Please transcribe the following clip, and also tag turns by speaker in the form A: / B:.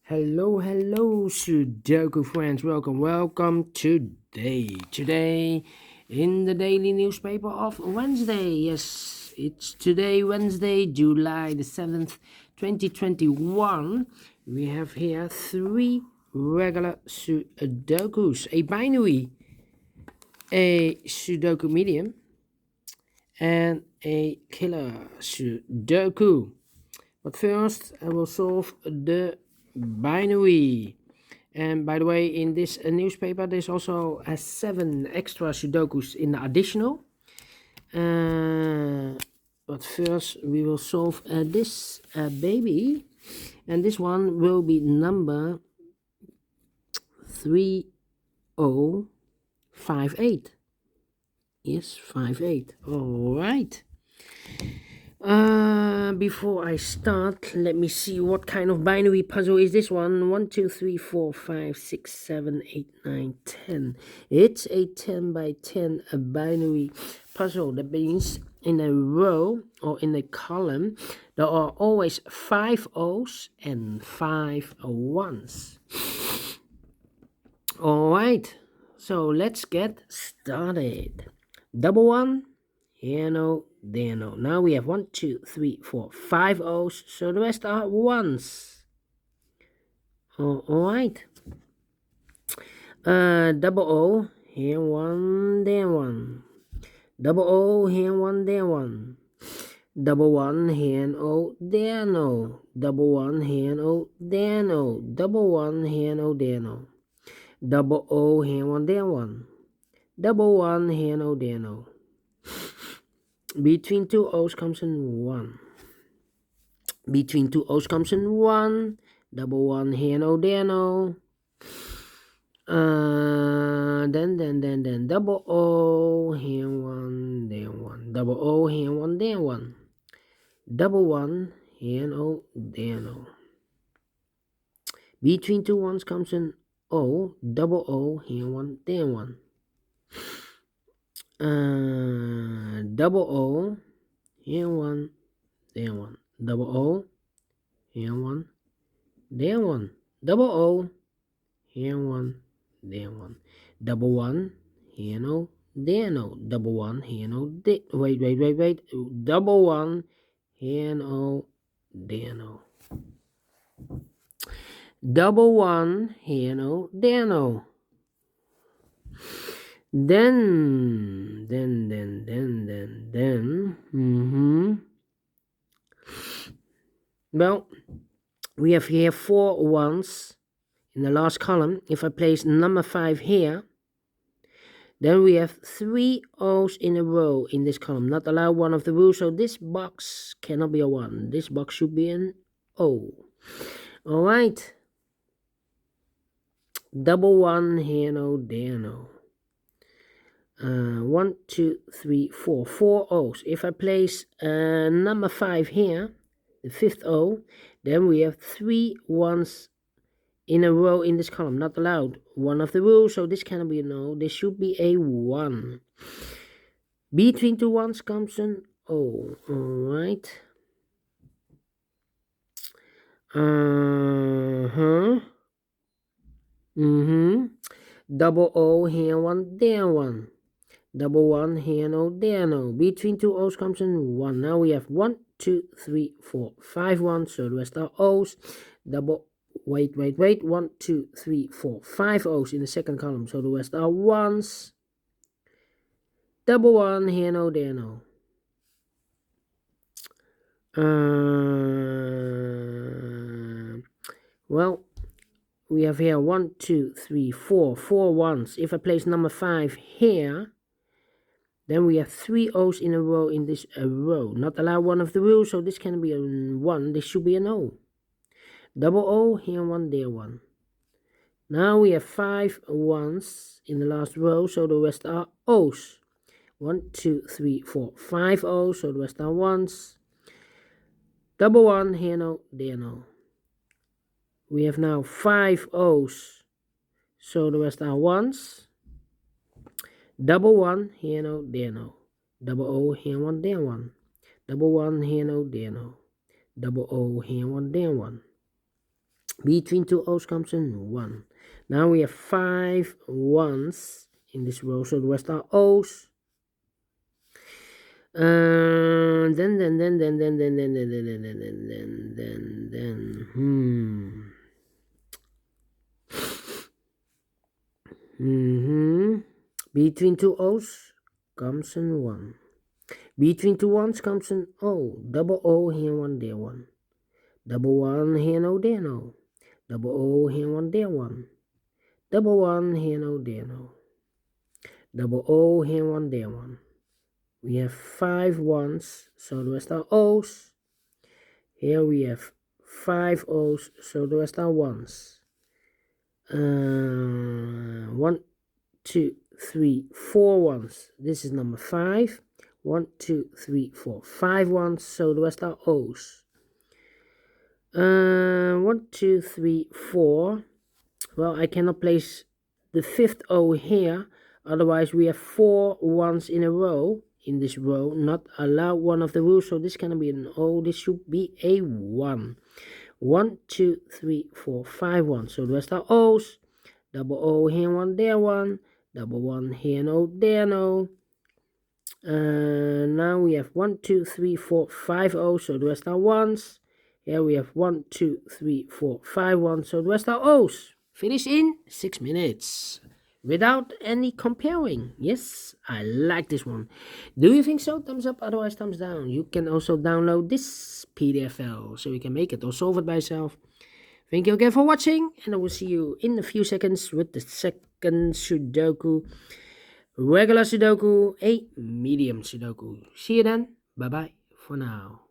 A: Hello, Sudoku friends. Welcome today in the daily newspaper of Wednesday. Yes, it's today, Wednesday, July the 7th, 2021. We have here three regular Sudokus, a binary, a Sudoku Medium, and a killer Sudoku. But first, I will solve the binary. And by the way, in this newspaper, there's also 7 extra Sudokus in the additional. But first, we will solve this baby. And this one will be number 3058. Yes, 58. All right. Before I start, let me see what kind of binary puzzle is this one. 1, 2, 3, 4, 5, 6, 7, 8, 9, 10. It's a 10 by 10 binary puzzle. That means in a row or in a column, there are always 5 O's and 5 1's. Alright, so let's get started. Double 1. Here no, there no. Now we have 1, 2, 3, 4, 5 O's, so the rest are 1's. Alright. Double O, here 1, there 1. Double O, here 1, there 1. Double 1, here and O, there no. Double 1, here and O, there no. Double 1, here and O, there no. Double O, here 1, there 1. Double 1, here and O, there no. Between 2 O's comes in 1. Between 2 O's comes in 1. Double 1 here, no, there, no. Then double O here 1, there 1. Double O here 1, there 1. Double 1 here, no, there, no. Between 2 1's comes in O. Double O here 1, there 1. Double O, here 1, there 1. Double O, here 1, there 1. Double O, here 1, there 1. Double 1, here no, there no. Double 1, here no, there. Wait. Double 1, here no, there no. Double 1, here no, there no. Then, well, we have here 4 1's in the last column. If I place number 5 here, then we have 3 O's in a row in this column. Not allowed, one of the rules, so this box cannot be a 1. This box should be an O. Alright. Double 1, here no, there no. 1, 2, 3, 4. 4 O's. If I place number 5 here, the 5th O, then we have 3 1's in a row in this column. Not allowed. One of the rules, so this cannot be a no. This should be a 1. Between 2 1's comes an O. Alright. Double O, here 1, there 1. Double 1, here no, there no. Between 2 O's comes in 1. Now we have 1, 2, 3, 4, 5 1's, so the rest are O's. Double, wait. 1, 2, 3, 4, 5 O's in the second column, so the rest are 1's. Double 1, here no, there no. Well, we have here 1, 2, 3, 4 1's. If I place number 5 here, then we have 3 O's in a row in this row. Not allowed, one of the rules, so this can be a 1. This should be an O. Double O, here 1, there 1. Now we have 5 1's in the last row, so the rest are O's. 1, 2, 3, 4, 5 O's, so the rest are 1's. Double 1, here no, there no. We have now 5 O's, so the rest are 1's. Double 1, here no, there no. Double O, here 1, there 1. Double 1, here no, there no. Double O, here 1, there 1. Between two O's comes in 1. Now we have 5 1s in this row, so the rest are O's. Then, between two O's comes in 1. Between two 1s comes an O. Double O, here 1, there 1. Double 1, here no, there no. Double O, here 1, there 1. Double 1, here no, there no. Double O, here 1, there 1. We have 5 1s, so the rest are O's. Here we have 5 O's, so the rest are 1s. 1, 2, 3, 4 1s. This is number 5. 1, 2, 3, 4, 5 1s, so the rest are O's. 1, 2, 3, 4. Well, I cannot place the 5th O here, otherwise we have 4 1s in a row. In this row, not allow one of the rules, so this cannot be an O, this should be a 1. 1, 2, 3, 4, 5 1s, so the rest are O's. Double O here 1, there 1. Double 1 here no, there no. Now we have 1, 2, 3, 4, 5 O's, so the rest are 1s. Here we have 1, 2, 3, 4, 5 1s, so the rest are O's. Finish in 6 minutes. Without any comparing. Yes, I like this one. Do you think so? Thumbs up, otherwise thumbs down. You can also download this PDF file, so you can make it or solve it by yourself. Thank you again for watching, and I will see you in a few seconds with the second Sudoku. Regular Sudoku, a medium Sudoku. See you then. Bye bye for now.